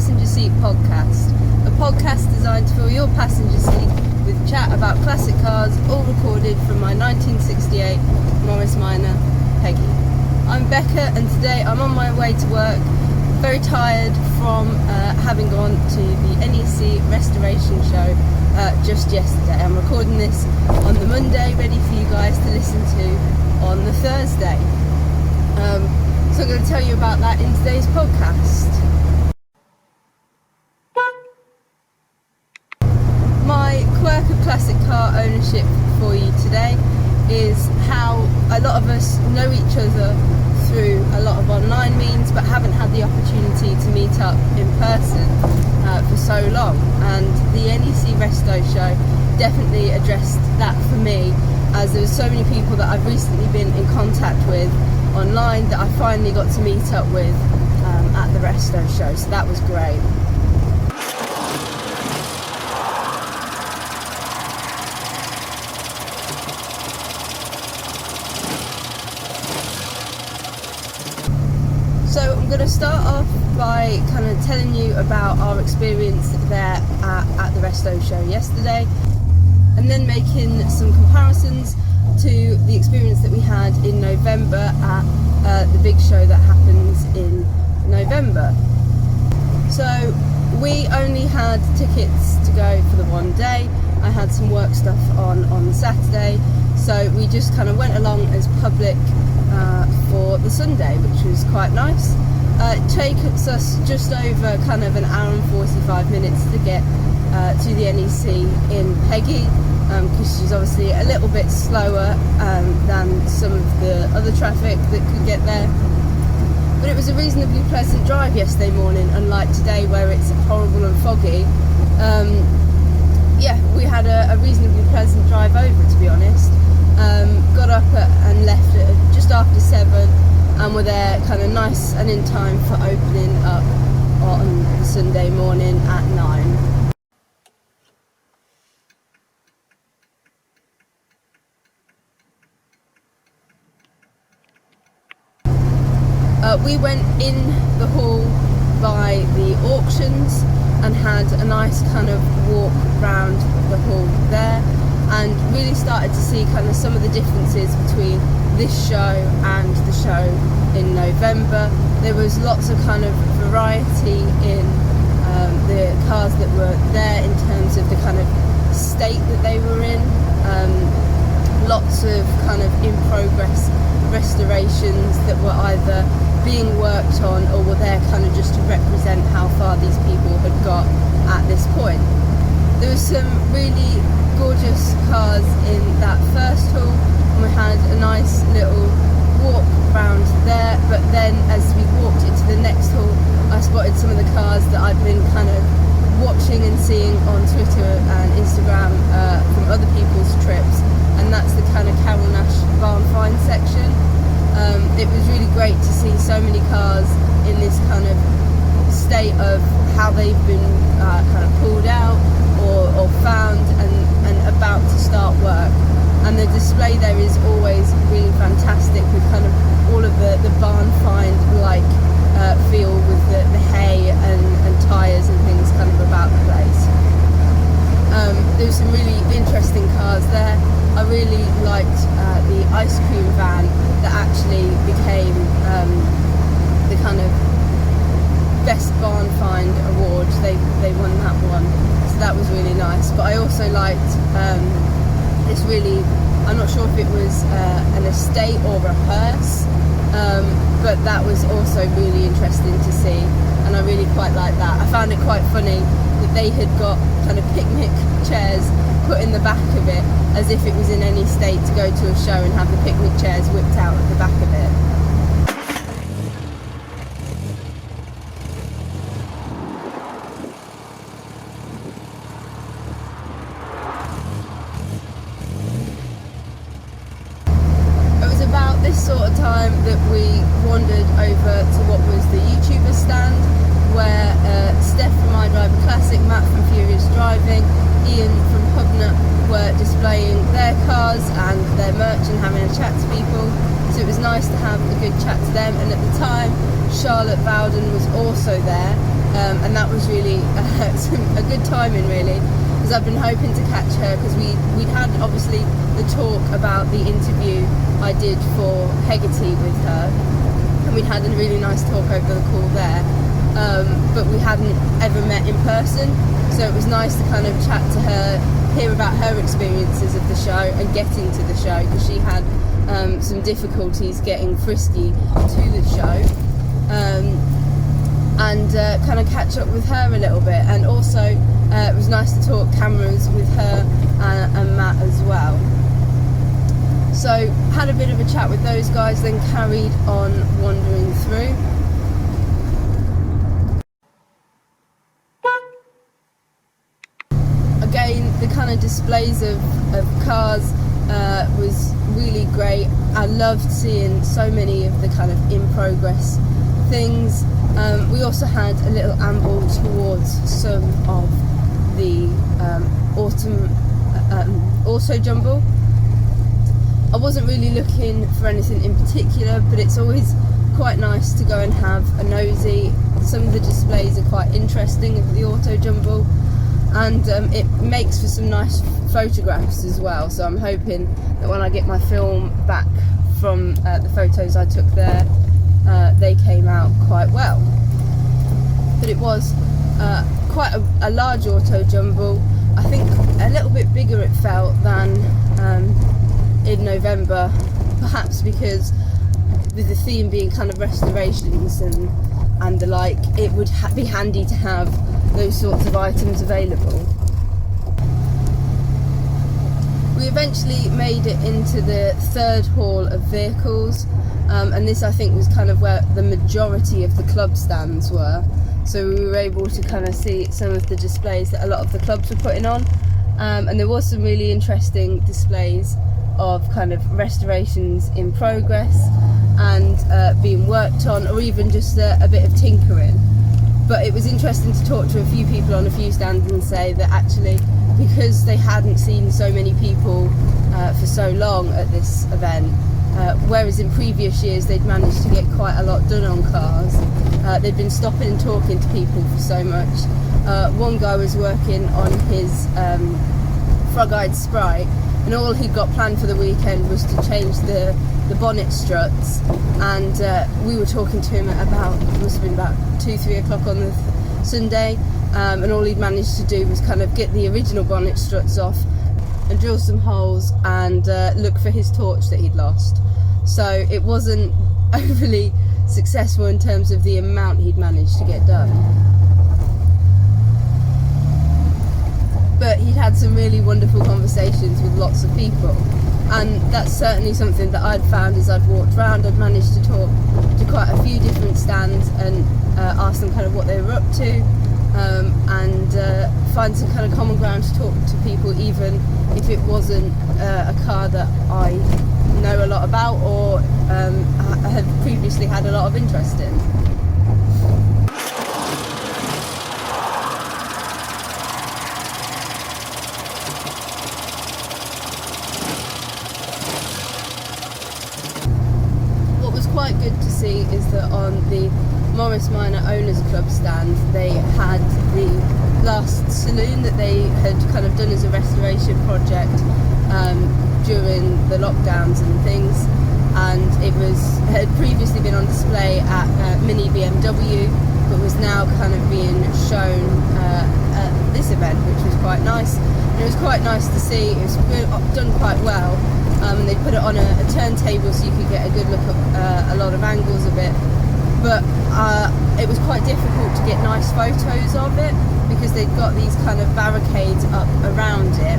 Passenger Seat Podcast, a podcast designed to fill your passenger seat with chat about classic cars, all recorded from my 1968 Morris Minor Peggy. I'm Becca, and today I'm on my way to work, very tired from having gone to the NEC Restoration Show just yesterday. I'm recording this on the Monday, ready for you guys to listen to on the Thursday. So I'm going to tell you about that in today's podcast. My quirk of classic car ownership for you today is how a lot of us know each other through a lot of online means, but haven't had the opportunity to meet up in person for so long. And the NEC Resto Show definitely addressed that for me, as there were so many people that I've recently been in contact with online that I finally got to meet up with at the Resto Show, so that was great. So I'm going to start off by kind of telling you about our experience there at the Resto Show yesterday, and then making some comparisons to the experience that we had in November at the big show that happens in November. So we only had tickets to go for the one day. I had some work stuff on the Saturday, so we just kind of went along as public for the Sunday, which was quite nice. It takes us just over kind of an hour and 45 minutes to get to the NEC in Peggy, because she's obviously a little bit slower than some of the other traffic that could get there. But it was a reasonably pleasant drive yesterday morning, unlike today where it's horrible and foggy. Yeah, we had a reasonably pleasant drive over, to be honest. Got up and left at just after 7, and were there kind of nice and in time for opening up on the Sunday morning at 9. We went in the hall by the auctions and had a nice kind of walk round the hall there, and really started to see kind of some of the differences between this show and the show in November. There was lots of kind of variety in the cars that were there in terms of the kind of state that they were in. Lots of kind of in progress restorations that were either being worked on or were there kind of just to represent how far these people had got at this point. There was some really gorgeous cars in that first hall, and we had a nice little walk round there, but then as we walked into the next hall, I spotted some of the cars that I'd been kind of watching and seeing on Twitter and Instagram from other people's trips, and that's the kind of Carol Nash barn find section. It was really great to see so many cars in this kind of state of how they've been kind of pulled out or found and about to start work. And the display there is always really fantastic, with kind of all of the barn find like feel with the hay and tyres and things kind of about the place. There were some really interesting cars there. I really liked the ice cream van that actually became the kind of best barn find award. They won that one, so that was really nice. But I also liked this really, I'm not sure if it was an estate or a hearse, but that was also really interesting to see, and I really quite liked that. I found it quite funny that they had got kind of picnic chairs put in the back of it, as if it was in any state to go to a show and have the picnic chairs whipped out at the back of it. It was about this sort of time that we wandered over to what was the YouTuber stand, where Steph from iDriver Classic, Matt from Furious Driving, Ian from Hubnut were displaying their cars and their merch and having a chat to people. So it was nice to have a good chat to them. And at the time, Charlotte Bowden was also there, and that was really a good timing, really, because I've been hoping to catch her, because we'd had obviously the talk about the interview I did for Peggy with her, and we'd had a really nice talk over the call there, but we hadn't ever met in person, so it was nice to kind of chat to her, hear about her experiences of the show and getting to the show, because she had some difficulties getting Frisky to the show, and kind of catch up with her a little bit, and also it was nice to talk cameras with her and Matt as well. So had a bit of a chat with those guys, then carried on wandering through. Again, the kind of displays of cars was really great. I loved seeing so many of the kind of in progress things. We also had a little amble towards some of the auto jumble. I wasn't really looking for anything in particular, but it's always quite nice to go and have a nosy. Some of the displays are quite interesting of the auto jumble, and it makes for some nice photographs as well, so I'm hoping that when I get my film back from the photos I took there, they came out quite well. But it was quite a large auto jumble. I think a little bit bigger it felt than in November, perhaps because with the theme being kind of restorations and the like, it would be handy to have those sorts of items available. We eventually made it into the third hall of vehicles, and this I think was kind of where the majority of the club stands were, so we were able to kind of see some of the displays that a lot of the clubs were putting on, and there was some really interesting displays of kind of restorations in progress and being worked on, or even just a bit of tinkering. But it was interesting to talk to a few people on a few stands and say that actually, because they hadn't seen so many people for so long at this event, whereas in previous years they'd managed to get quite a lot done on cars, they'd been stopping and talking to people for so much. One guy was working on his frog-eyed Sprite, and all he'd got planned for the weekend was to change the bonnet struts, and we were talking to him about, it must have been about 2-3 o'clock on the Sunday, and all he'd managed to do was kind of get the original bonnet struts off and drill some holes and look for his torch that he'd lost. So it wasn't overly successful in terms of the amount he'd managed to get done. But he'd had some really wonderful conversations with lots of people, and that's certainly something that I'd found as I'd walked around. I'd managed to talk to quite a few different stands and ask them kind of what they were up to, and find some kind of common ground to talk to people, even if it wasn't a car that I know a lot about or I had previously had a lot of interest in. Quite good to see is that on the Morris Minor Owners Club stand they had the last saloon that they had kind of done as a restoration project during the lockdowns and things, and it had previously been on display at Mini BMW, but was now kind of being shown at this event, which was quite nice. And it was quite nice to see. It was done quite well. And they put it on a turntable so you could get a good look at a lot of angles of it, but it was quite difficult to get nice photos of it because they'd got these kind of barricades up around it,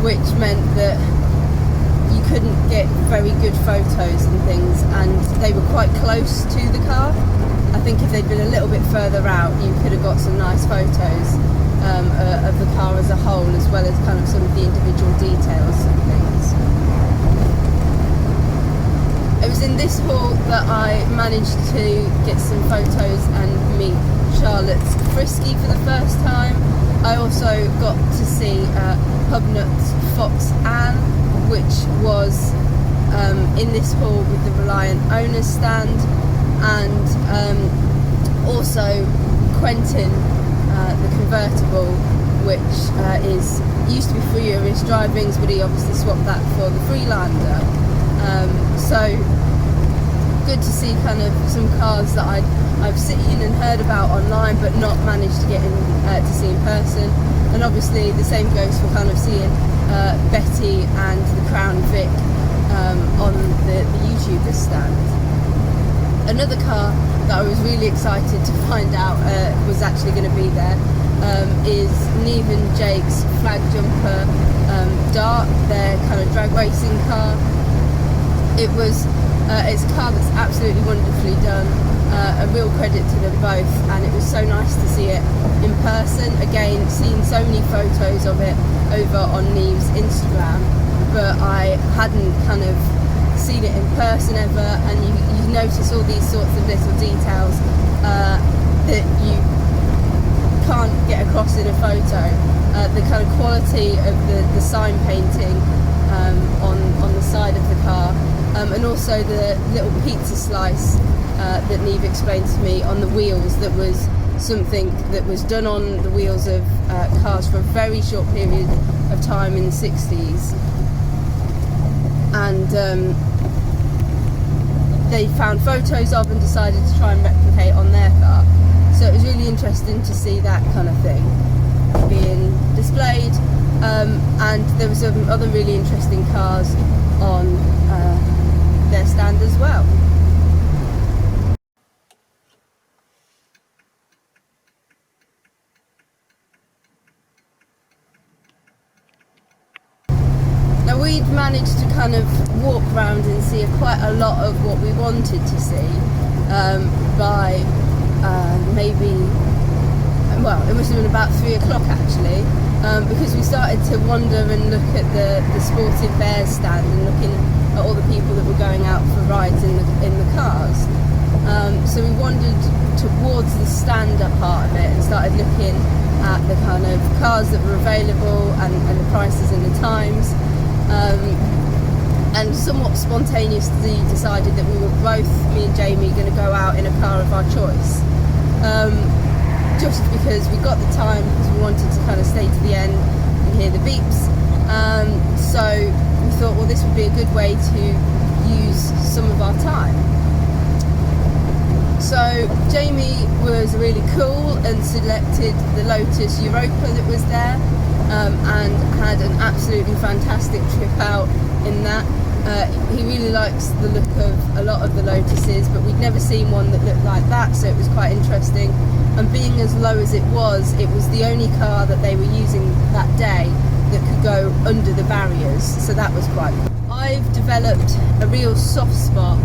which meant that you couldn't get very good photos and things, and they were quite close to the car. I think if they'd been a little bit further out you could have got some nice photos of the car as a whole, as well as kind of some of the individual details and things. It was in this hall that I managed to get some photos and meet Charlotte's Frisky for the first time. I also got to see Hubnut's Fox Anne, which was in this hall with the Reliant Owners stand, and Also Quentin, the convertible, which used to be for Irish drivings, but he obviously swapped that for the Freelander. So good to see kind of some cars that I've seen and heard about online but not managed to get in to see in person. And obviously the same goes for kind of seeing Betty and the Crown Vic on the YouTuber stand. Another car that I was really excited to find out was actually going to be there is Neve and Jake's Flag Jumper Dart, their kind of drag racing car. It's a car that's absolutely wonderfully done, a real credit to them both, and it was so nice to see it in person. Again, seen so many photos of it over on Neve's Instagram, but I hadn't kind of seen it in person ever, and you notice all these sorts of little details that you can't get across in a photo. The kind of quality of the sign painting on the side of the car, and also the little pizza slice that Neve explained to me on the wheels, that was something that was done on the wheels of cars for a very short period of time in the 60s, and they found photos of and decided to try and replicate on their car. So it was really interesting to see that kind of thing being displayed, and there were some other really interesting cars on their stand as well. Now we'd managed to kind of walk around and see quite a lot of what we wanted to see by it must have been about 3 o'clock actually, because we started to wander and look at the Sporting Bears stand and looking at all the people that were going out for rides in the cars. So we wandered towards the stand-up part of it and started looking at the kind of cars that were available and the prices and the times, and somewhat spontaneously decided that we were both, me and Jamie, going to go out in a car of our choice, just because we got the time, because we wanted to kind of stay to the end and hear the beeps. So we thought, well, this would be a good way to use some of our time. So Jamie was really cool and selected the Lotus Europa that was there, and had an absolutely fantastic trip out in that. He really likes the look of a lot of the Lotuses, but we'd never seen one that looked like that, so it was quite interesting. And being as low as it was the only car that they were using that day that could go under the barriers, so that was quite cool. I've developed a real soft spot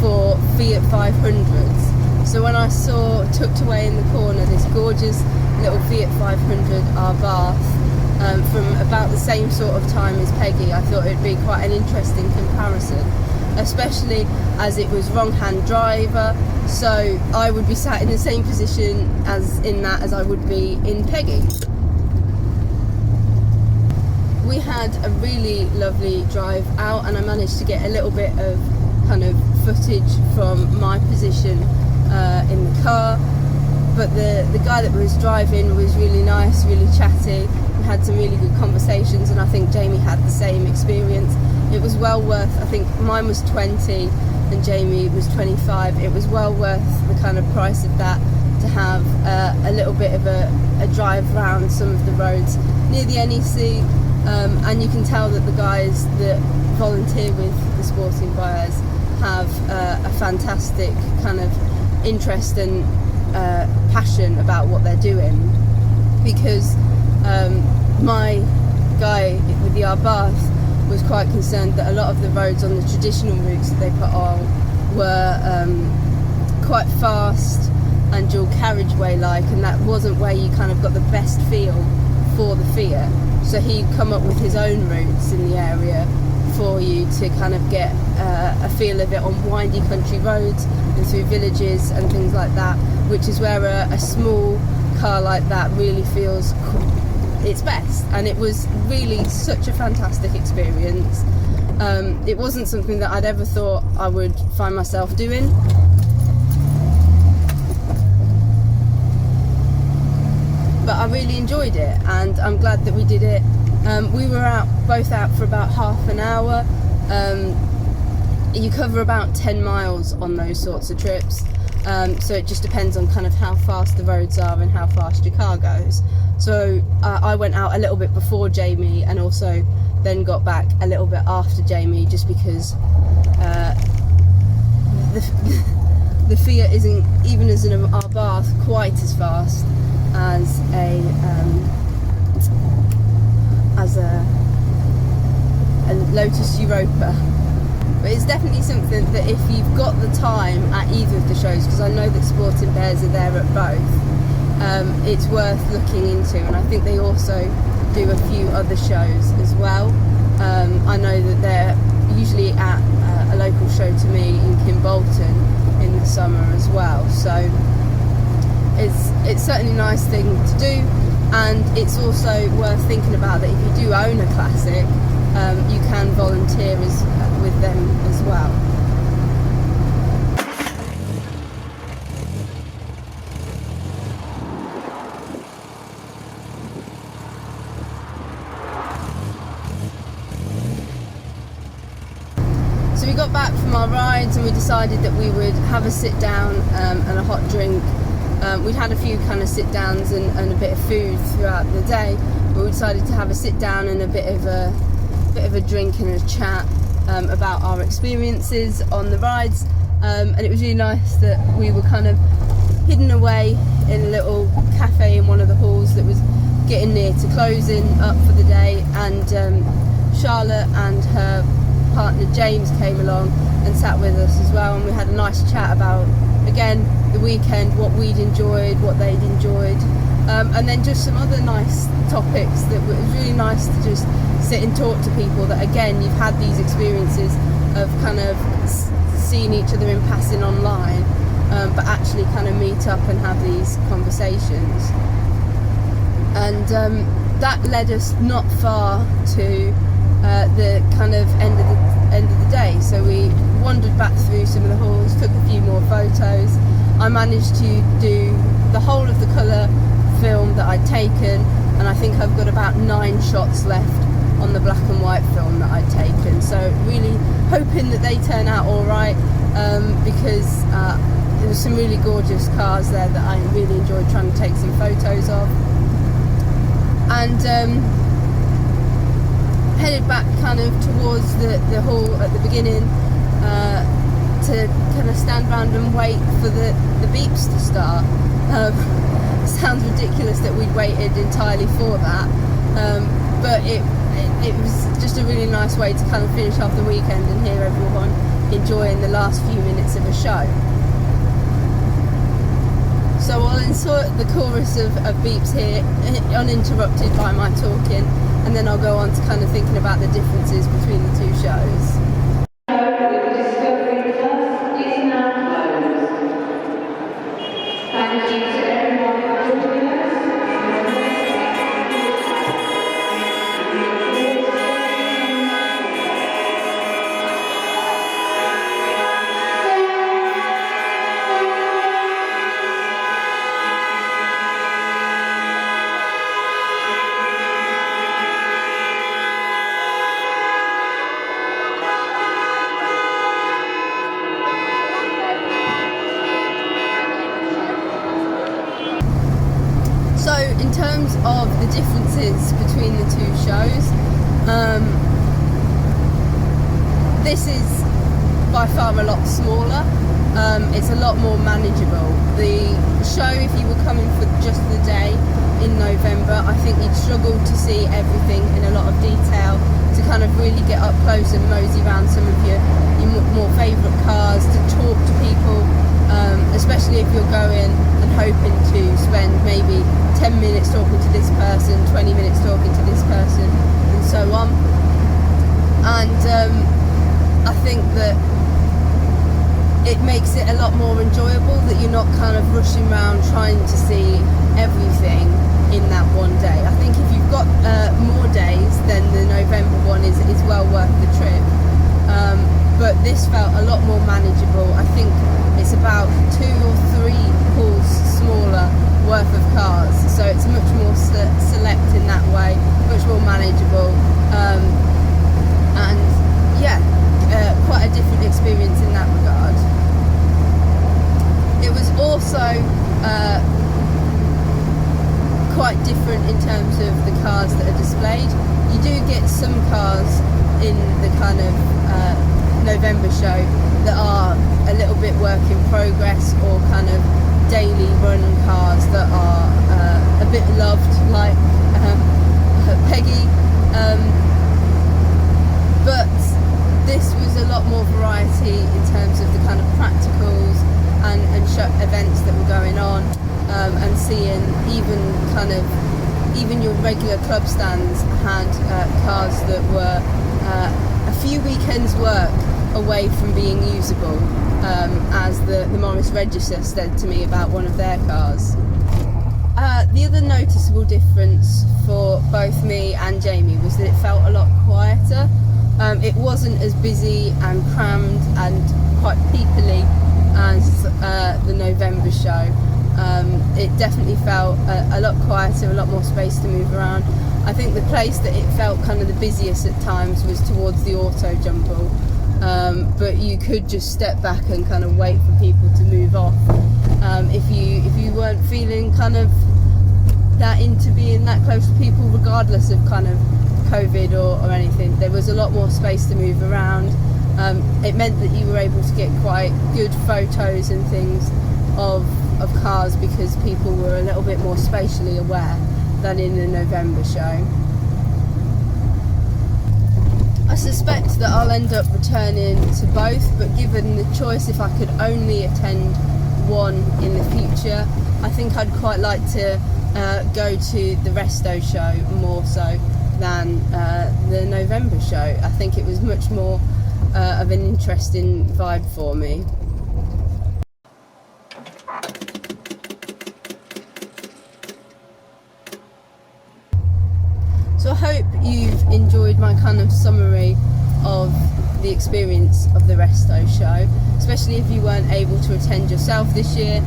for Fiat 500s. So when I saw, tucked away in the corner, this gorgeous little Fiat 500 Abarth, from about the same sort of time as Peggy, I thought it'd be quite an interesting comparison, especially as it was wrong-hand driver, so I would be sat in the same position as I would be in Peggy. We had a really lovely drive out, and I managed to get a little bit of kind of footage from my position in the car, but the guy that was driving was really nice, really chatty. We had some really good conversations, and I think Jamie had the same experience. It was well worth, I think mine was 20 and Jamie was 25. It was well worth the kind of price of that to have a little bit of a drive around some of the roads near the NEC, and you can tell that the guys that volunteer with the Sporting Bears have a fantastic kind of interest and passion about what they're doing, because my guy with the Abarth was quite concerned that a lot of the roads on the traditional routes that they put on were quite fast and dual carriageway like, and that wasn't where you kind of got the best feel for the Fiat. So he'd come up with his own routes in the area for you to kind of get a feel of it on windy country roads and through villages and things like that, which is where a small car like that really feels its best. And it was really such a fantastic experience. It wasn't something that I'd ever thought I would find myself doing. but I really enjoyed it, and I'm glad that we did it. We were both out for about half an hour. You cover about 10 miles on those sorts of trips, so it just depends on kind of how fast the roads are and how fast your car goes. So I went out a little bit before Jamie, and also then got back a little bit after Jamie, just because the Fiat isn't, even as in our Bath, quite as fast as a Lotus Europa. But it's definitely something that if you've got the time at either of the shows, because I know that Sporting Bears are there at both, it's worth looking into, and I think they also do a few other shows as well. I know that they're usually at a local show to me in Kimbolton in the summer as well, so it's certainly a nice thing to do, and it's also worth thinking about that if you do own a classic, you can volunteer with them as well. So we got back from our rides, and we decided that we would have a sit down and a hot drink. We'd had a few kind of sit downs and a bit of food throughout the day, but we decided to have a sit down and a bit of a drink and a chat about our experiences on the rides, and it was really nice that we were kind of hidden away in a little cafe in one of the halls that was getting near to closing up for the day, and Charlotte and her partner James came along and sat with us as well, and we had a nice chat about, again, the weekend, what we'd enjoyed, what they'd enjoyed, and then just some other nice topics that was really nice to just sit and talk to people that, again, you've had these experiences of kind of seeing each other in passing online, but actually kind of meet up and have these conversations. And that led us not far to the kind of end of the day. So we wandered back through some of the halls, took a few more photos. I managed to do the whole of the colour film that I'd taken, and I think I've got about 9 shots left on the black and white film that I'd taken. So really hoping that they turn out all right, because there was some really gorgeous cars there that I really enjoyed trying to take some photos of. And headed back kind of towards the hall at the beginning to kind of stand around and wait for the beeps to start. Sounds ridiculous that we'd waited entirely for that, but it was just a really nice way to kind of finish off the weekend and hear everyone enjoying the last few minutes of a show. So I'll insert the chorus of beeps here, uninterrupted by my talking, and then I'll go on to kind of thinking about the differences between the two shows. The Discovery Class is now closed. Thank you to everyone for joining us. In terms of the differences between the two shows, this is by far a lot smaller. It's a lot more manageable. The show, if you were coming for just the day in November, I think you'd struggle to see everything in a lot of detail, to kind of really get up close and mosey around some of your more favourite cars, to talk to people, especially if you're going and hoping to spend maybe 10 minutes talking to this person, 20 minutes talking to this person, and so on. And I think that it makes it a lot more enjoyable, that you're not kind of rushing around trying to see everything in that one day. I think if you've got more days, then the November one is well worth the trip. But this felt a lot more manageable. I think it's about 2 or 3 halls smaller worth of cars, so it's much more select in that way, much more manageable, and yeah, quite a different experience in that regard. It was also quite different in terms of the cars that are displayed. You do get some cars in the kind of November show that are a little bit work in progress, or kind of daily run cars that are a bit loved, like Peggy, but this was a lot more variety in terms of the kind of practicals and show events that were going on, and seeing even your regular club stands had cars that were a few weekends work away from being usable, as the Morris Register said to me about one of their cars. The other noticeable difference for both me and Jamie was that it felt a lot quieter. It wasn't as busy and crammed and quite peoply as the November show. It definitely felt a lot quieter, a lot more space to move around. I think the place that it felt kind of the busiest at times was towards the auto jumble, but you could just step back and kind of wait for people to move off. If you weren't feeling kind of that into being that close to people, regardless of kind of COVID or anything, there was a lot more space to move around. It meant that you were able to get quite good photos and things of cars, because people were a little bit more spatially aware than in the November show. I suspect that I'll end up returning to both, but given the choice, if I could only attend one in the future, I think I'd quite like to go to the Resto show more so than the November show. I think it was much more of an interesting vibe for me. So I hope you've enjoyed my kind of summary of the experience of the Resto show, especially if you weren't able to attend yourself this year.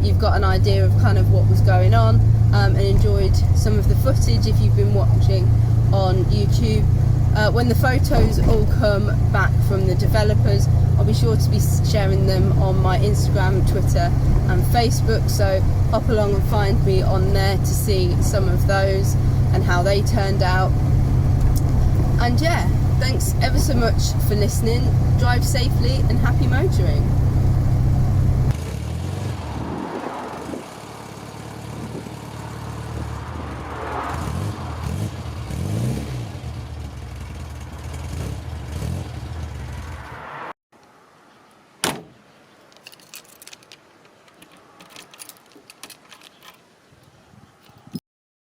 You've got an idea of kind of what was going on, and enjoyed some of the footage if you've been watching on YouTube. When the photos all come back from the developers, I'll be sure to be sharing them on my Instagram, Twitter and Facebook, so hop along and find me on there to see some of those and how they turned out. And yeah, thanks ever so much for listening. Drive safely and happy motoring.